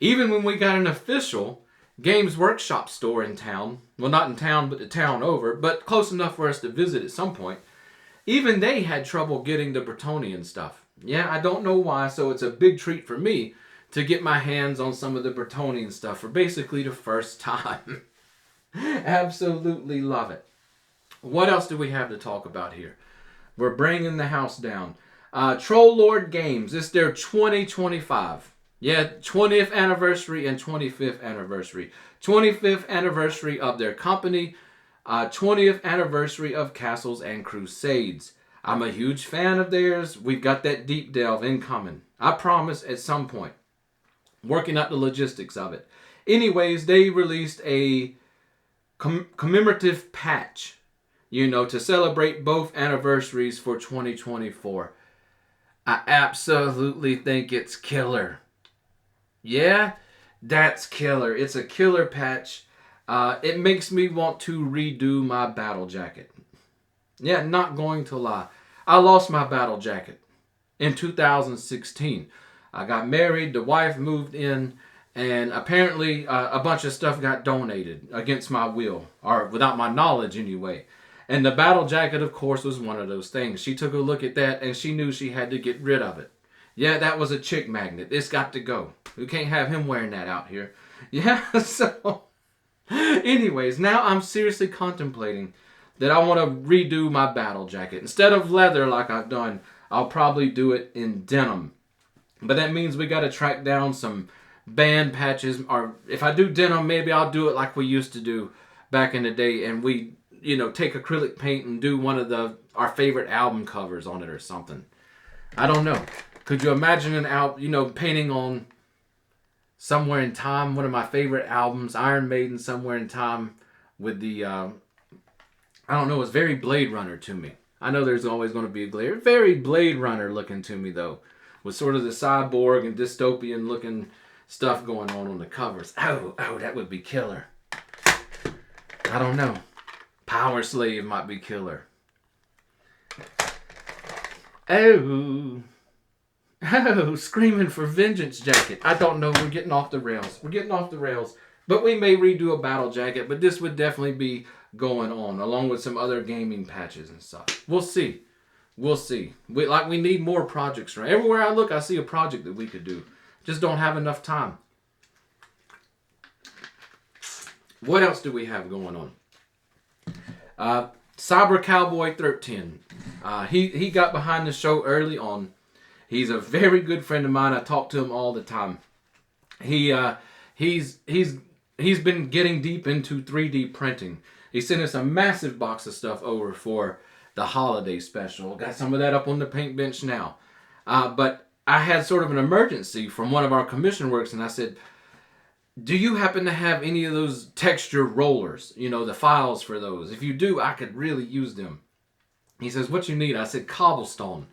Even when we got an official Games Workshop store in town, well, not in town, but the town over, but close enough for us to visit at some point, even they had trouble getting the Bretonnian stuff. Yeah, I don't know why, so it's a big treat for me to get my hands on some of the Bretonnian stuff for basically the first time. Absolutely love it. What else do we have to talk about here? We're bringing the house down. Troll Lord Games, it's their 2025. Yeah, 20th anniversary and 25th anniversary. 25th anniversary of their company. 20th anniversary of Castles and Crusades. I'm a huge fan of theirs. We've got that deep delve incoming. I promise at some point. Working out the logistics of it. Anyways, they released a commemorative patch, to celebrate both anniversaries for 2024. I absolutely think it's killer. Yeah, that's killer. It's a killer patch. It makes me want to redo my battle jacket. Yeah, not going to lie. I lost my battle jacket in 2016. I got married, the wife moved in, and apparently a bunch of stuff got donated against my will, or without my knowledge anyway. And the battle jacket, of course, was one of those things. She took a look at that and she knew she had to get rid of it. Yeah, that was a chick magnet. It's got to go. We can't have him wearing that out here. Yeah, so anyways, now I'm seriously contemplating that I want to redo my battle jacket. Instead of leather like I've done, I'll probably do it in denim. But that means we got to track down some band patches. Or if I do denim, maybe I'll do it like we used to do back in the day. And we, take acrylic paint and do one of our favorite album covers on it or something. I don't know. Could you imagine an album, painting on Somewhere in Time, one of my favorite albums, Iron Maiden, Somewhere in Time, with the, I don't know, it's very Blade Runner to me. I know there's always going to be a glare. Very Blade Runner looking to me, though, with sort of the cyborg and dystopian looking stuff going on the covers. Oh, that would be killer. I don't know. Power Slave might be killer. Oh, Screaming for Vengeance jacket. I don't know. We're getting off the rails. But we may redo a battle jacket. But this would definitely be going on, along with some other gaming patches and stuff. We'll see. We need more projects. Right? Everywhere I look, I see a project that we could do. Just don't have enough time. What else do we have going on? Cyber Cowboy 13. He got behind the show early on. He's a very good friend of mine. I talk to him all the time. He's been getting deep into 3D printing. He sent us a massive box of stuff over for the holiday special. Got some of that up on the paint bench now. But I had sort of an emergency from one of our commission works, and I said, do you happen to have any of those texture rollers? The files for those. If you do, I could really use them. He says, what you need? I said, cobblestone.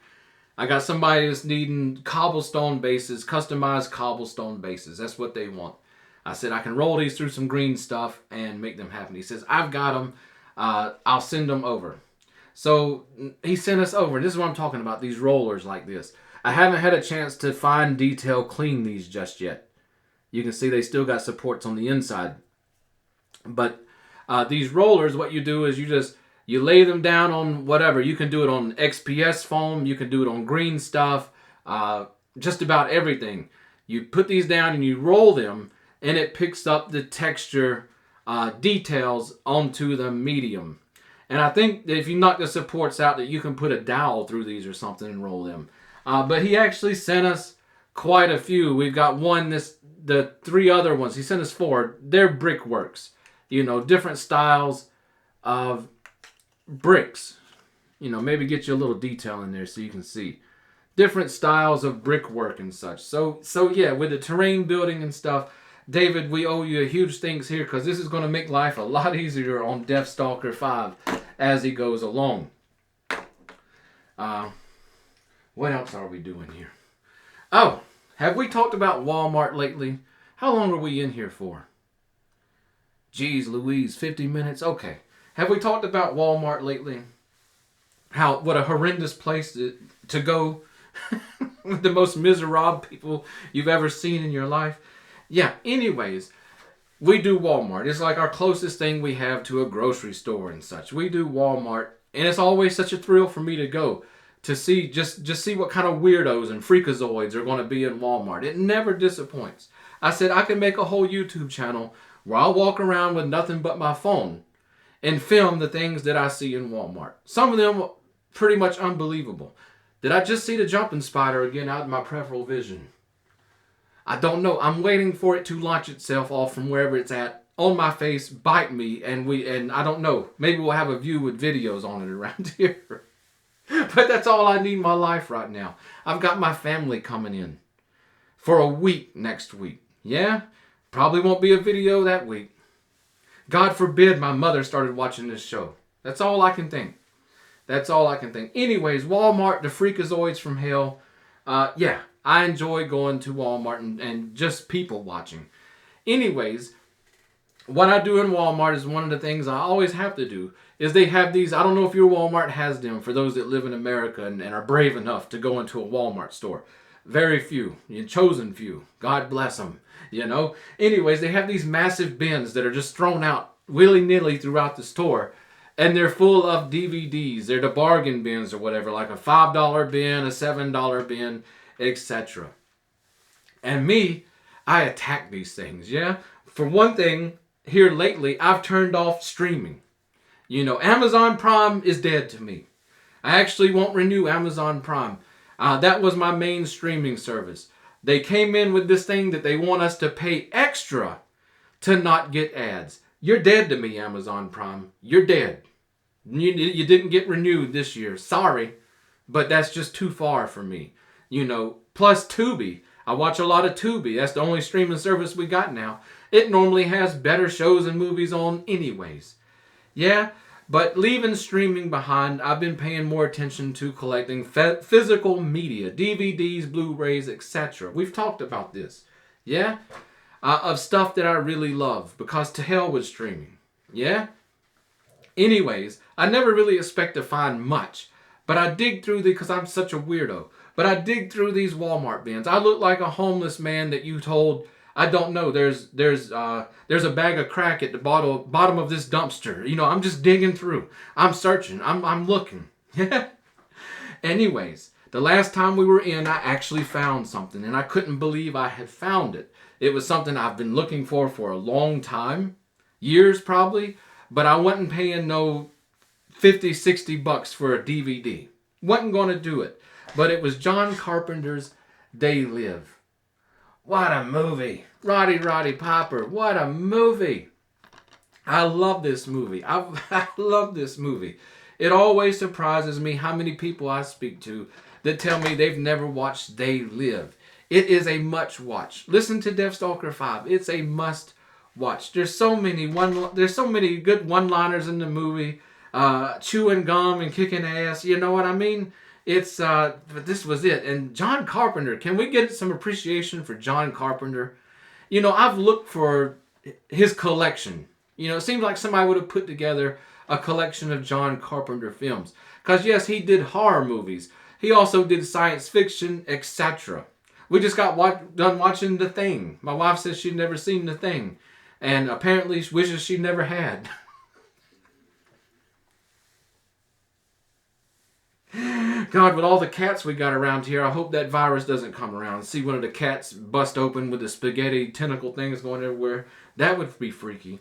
I got somebody that's needing cobblestone bases, customized cobblestone bases. That's what they want. I said, I can roll these through some green stuff and make them happen. He says, I've got them. I'll send them over. So he sent us over. This is what I'm talking about, these rollers like this. I haven't had a chance to fine detail clean these just yet. You can see they still got supports on the inside. But these rollers, what you do is you lay them down on whatever. You can do it on XPS foam. You can do it on green stuff. Just about everything. You put these down and you roll them, and it picks up the texture details onto the medium. And I think that if you knock the supports out, that you can put a dowel through these or something and roll them. But he actually sent us quite a few. We've got one, the 3 other ones. He sent us 4. They're brickworks. Different styles of bricks. Maybe get you a little detail in there so you can see. Different styles of brickwork and such. So yeah, with the terrain building and stuff, David, we owe you a huge thanks here because this is going to make life a lot easier on Deathstalker 5 as he goes along. What else are we doing here? Oh, have we talked about Walmart lately? How long are we in here for? Jeez Louise, 50 minutes? Okay. Have we talked about Walmart lately? What a horrendous place to go with the most miserable people you've ever seen in your life. Yeah, anyways, we do Walmart. It's like our closest thing we have to a grocery store and such. We do Walmart, and it's always such a thrill for me to go to see just see what kind of weirdos and freakazoids are going to be in Walmart. It never disappoints. I said I can make a whole YouTube channel where I'll walk around with nothing but my phone and film the things that I see in Walmart. Some of them pretty much unbelievable. Did I just see the jumping spider again out of my peripheral vision? I don't know. I'm waiting for it to launch itself off from wherever it's at on my face, bite me, and I don't know. Maybe we'll have a view with videos on it around here. But that's all I need in my life right now. I've got my family coming in for a week next week. Yeah? Probably won't be a video that week. God forbid my mother started watching this show. That's all I can think. That's all I can think. Anyways, Walmart, the freakazoids from hell. Yeah, I enjoy going to Walmart and just people watching. Anyways, what I do in Walmart is one of the things I always have to do. Is they have these, I don't know if your Walmart has them for those that live in America and are brave enough to go into a Walmart store. Very few, chosen few. God bless them, Anyways, they have these massive bins that are just thrown out willy-nilly throughout the store. And they're full of DVDs. They're the bargain bins or whatever, like a $5 bin, a $7 bin, etc. And me, I attack these things, yeah? For one thing, here lately, I've turned off streaming. Amazon Prime is dead to me. I actually won't renew Amazon Prime. That was my main streaming service. They came in with this thing that they want us to pay extra to not get ads. You're dead to me, Amazon Prime. You're dead. You didn't get renewed this year. Sorry. But that's just too far for me. Plus Tubi. I watch a lot of Tubi. That's the only streaming service we got now. It normally has better shows and movies on anyways. Yeah, but leaving streaming behind, I've been paying more attention to collecting physical media, DVDs, Blu-rays, etc. We've talked about this, yeah? Of stuff that I really love, because to hell with streaming, yeah? Anyways, I never really expect to find much, but I dig through because I'm such a weirdo, but I dig through these Walmart bins. I look like a homeless man that you told, I don't know, there's a bag of crack at the bottom of this dumpster. I'm just digging through. I'm searching. I'm looking. Anyways, the last time we were in, I actually found something, and I couldn't believe I had found it. It was something I've been looking for a long time, years probably, but I wasn't paying no $50-$60 for a DVD. Wasn't going to do it. But it was John Carpenter's They Live. What a movie. Roddy Piper. What a movie. I love this movie. I love this movie. It always surprises me how many people I speak to that tell me they've never watched They Live. It is a must watch. Listen to Deathstalker 5. It's a must watch. There's so many good one-liners in the movie. Chewing gum and kicking ass. You know what I mean? But this was it. And John Carpenter, can we get some appreciation for John Carpenter? I've looked for his collection. It seems like somebody would have put together a collection of John Carpenter films. Because yes, he did horror movies. He also did science fiction, etc. We just got done watching The Thing. My wife says she'd never seen The Thing. And apparently she wishes she never had. God, with all the cats we got around here, I hope that virus doesn't come around. See one of the cats bust open with the spaghetti tentacle things going everywhere. That would be freaky.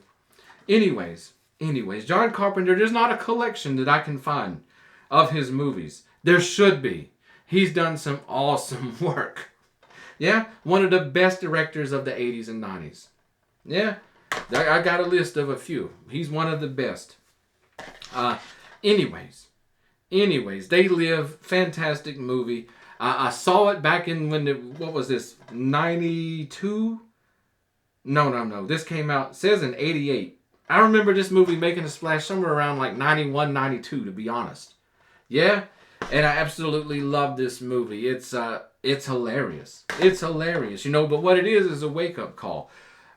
Anyways, John Carpenter, there's not a collection that I can find of his movies. There should be. He's done some awesome work. Yeah, one of the best directors of the 80s and 90s. Yeah, I got a list of a few. He's one of the best. Anyways, They Live, fantastic movie. I saw it back in what was this, 92? No. This came out, says in 88. I remember this movie making a splash somewhere around like 91, 92, to be honest. Yeah, and I absolutely love this movie. It's hilarious. It's hilarious, but what it is a wake-up call.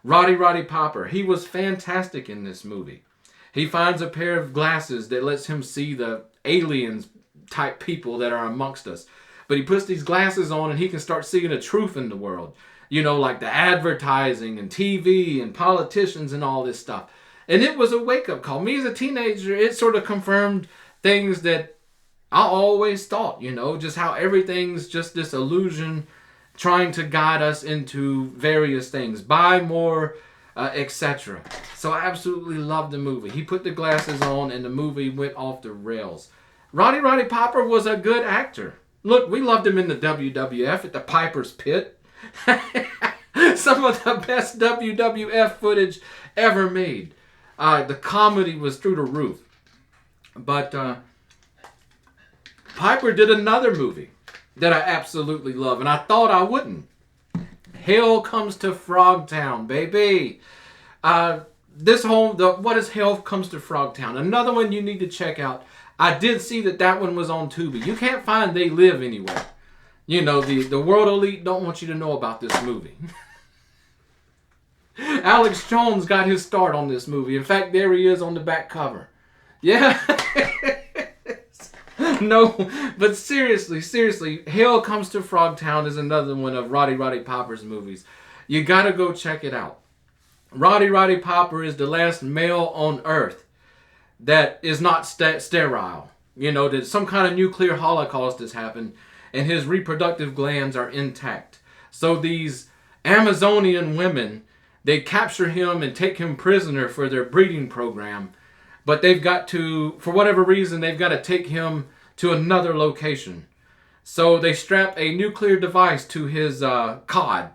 Roddy Piper, he was fantastic in this movie. He finds a pair of glasses that lets him see the aliens type people that are amongst us. But he puts these glasses on and he can start seeing the truth in the world. Like the advertising and TV and politicians and all this stuff. And it was a wake-up call. Me as a teenager, it sort of confirmed things that I always thought, just how everything's just this illusion trying to guide us into various things. Buy more, etc. So I absolutely loved the movie. He put the glasses on and the movie went off the rails. Roddy Piper was a good actor. Look, we loved him in the WWF at the Piper's Pit. Some of the best WWF footage ever made. The comedy was through the roof. But Piper did another movie that I absolutely love, and I thought I wouldn't. Hell Comes to Frogtown, baby. What is Hell Comes to Frogtown? Another one you need to check out. I did see that one was on Tubi. You can't find They Live anywhere. The world elite don't want you to know about this movie. Alex Jones got his start on this movie. In fact, there he is on the back cover. Yeah. No, but seriously, Hell Comes to Frogtown is another one of Roddy Piper's movies. You gotta go check it out. Roddy Piper is the last male on Earth that is not sterile. That some kind of nuclear holocaust has happened and his reproductive glands are intact. So these Amazonian women, they capture him and take him prisoner for their breeding program. But they've got to, for whatever reason, they've got to take him to another location. So they strap a nuclear device to his cod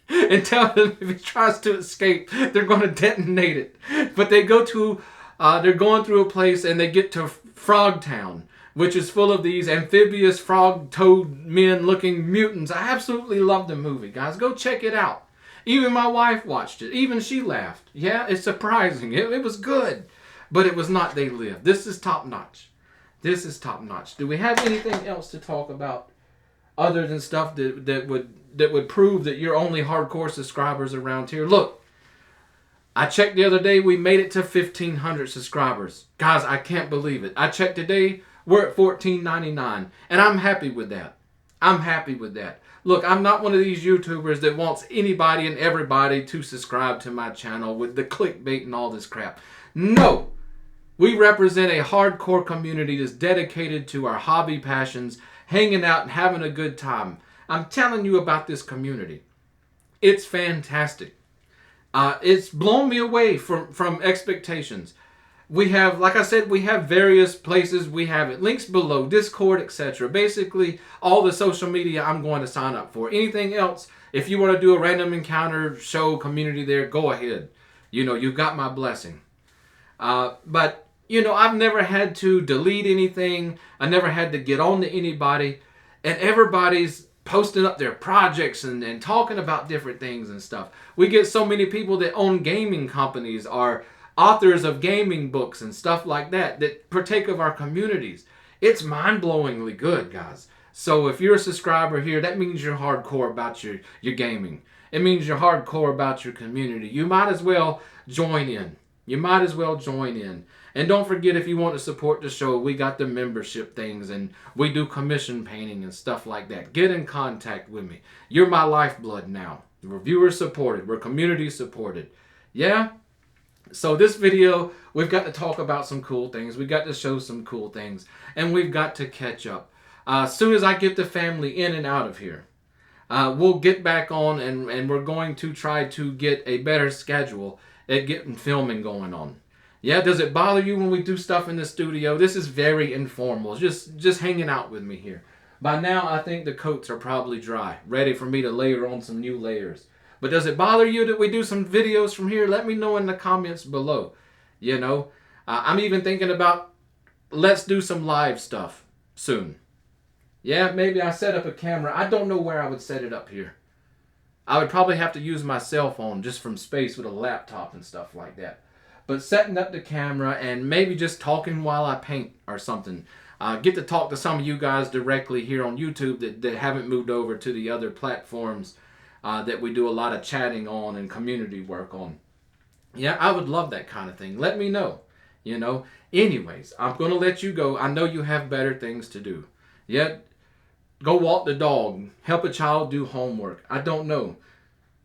and tell him if he tries to escape, they're going to detonate it. But they go to, they're going through a place and they get to Frogtown, which is full of these amphibious frog-toed men-looking mutants. I absolutely love the movie, guys. Go check it out. Even my wife watched it. Even she laughed. Yeah, it's surprising. It was good. But it was not They Live. This is top-notch. This is top-notch. Do we have anything else to talk about other than stuff that would prove that you're only hardcore subscribers around here? Look, I checked the other day. We made it to 1,500 subscribers. Guys, I can't believe it. I checked today. We're at $14.99. And I'm happy with that. I'm happy with that. Look, I'm not one of these YouTubers that wants anybody and everybody to subscribe to my channel with the clickbait and all this crap. No! We represent a hardcore community that's dedicated to our hobby passions, hanging out and having a good time. I'm telling you about this community. It's fantastic. It's blown me away from expectations. We have, like I said, we have various places. We have it. Links below, Discord, etc. Basically, all the social media I'm going to sign up for. Anything else, if you want to do a random encounter show community there, go ahead. You've got my blessing. But, I've never had to delete anything. I never had to get on to anybody. And everybody's posting up their projects and talking about different things and stuff. We get so many people that own gaming companies, are authors of gaming books and stuff like that partake of our communities. It's mind-blowingly good, guys. So if you're a subscriber here, that means you're hardcore about your gaming. It means you're hardcore about your community. You might as well join in. And don't forget, if you want to support the show, we got the membership things and we do commission painting and stuff like that. Get in contact with me. You're my lifeblood now. We're viewer supported. We're community supported. Yeah? So this video, we've got to talk about some cool things. We've got to show some cool things. And we've got to catch up. As soon as I get the family in and out of here, we'll get back on and we're going to try to get a better schedule at getting filming going on. Yeah, does it bother you when we do stuff in the studio? This is very informal. Just hanging out with me here. By now, I think the coats are probably dry, ready for me to layer on some new layers. But does it bother you that we do some videos from here? Let me know in the comments below. You know, I'm even thinking about let's do some live stuff soon. Yeah, maybe I set up a camera. I don't know where I would set it up here. I would probably have to use my cell phone just from space with a laptop and stuff like that. But setting up the camera and maybe just talking while I paint or something. Get to talk to some of you guys directly here on YouTube that haven't moved over to the other platforms that we do a lot of chatting on and community work on. Yeah, I would love that kind of thing. Let me know. You know. Anyways, I'm going to let you go. I know you have better things to do. Yeah, go walk the dog. Help a child do homework. I don't know.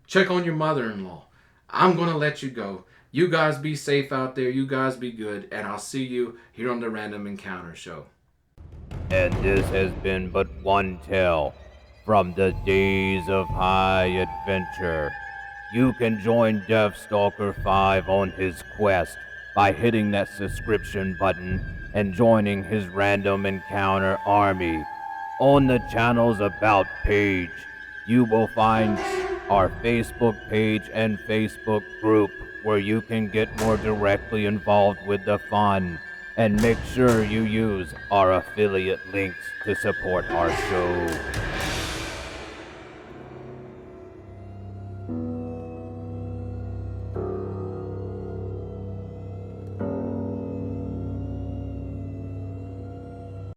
Check on your mother-in-law. I'm going to let you go. You guys be safe out there. You guys be good. And I'll see you here on the Random Encounter Show.
And this has been but one tale from the days of high adventure. You can join Deathstalker 5 on his quest by hitting that subscription button and joining his Random Encounter army. On the channel's About page, you will find our Facebook page and Facebook group where you can get more directly involved with the fun. And make sure you use our affiliate links to support our show.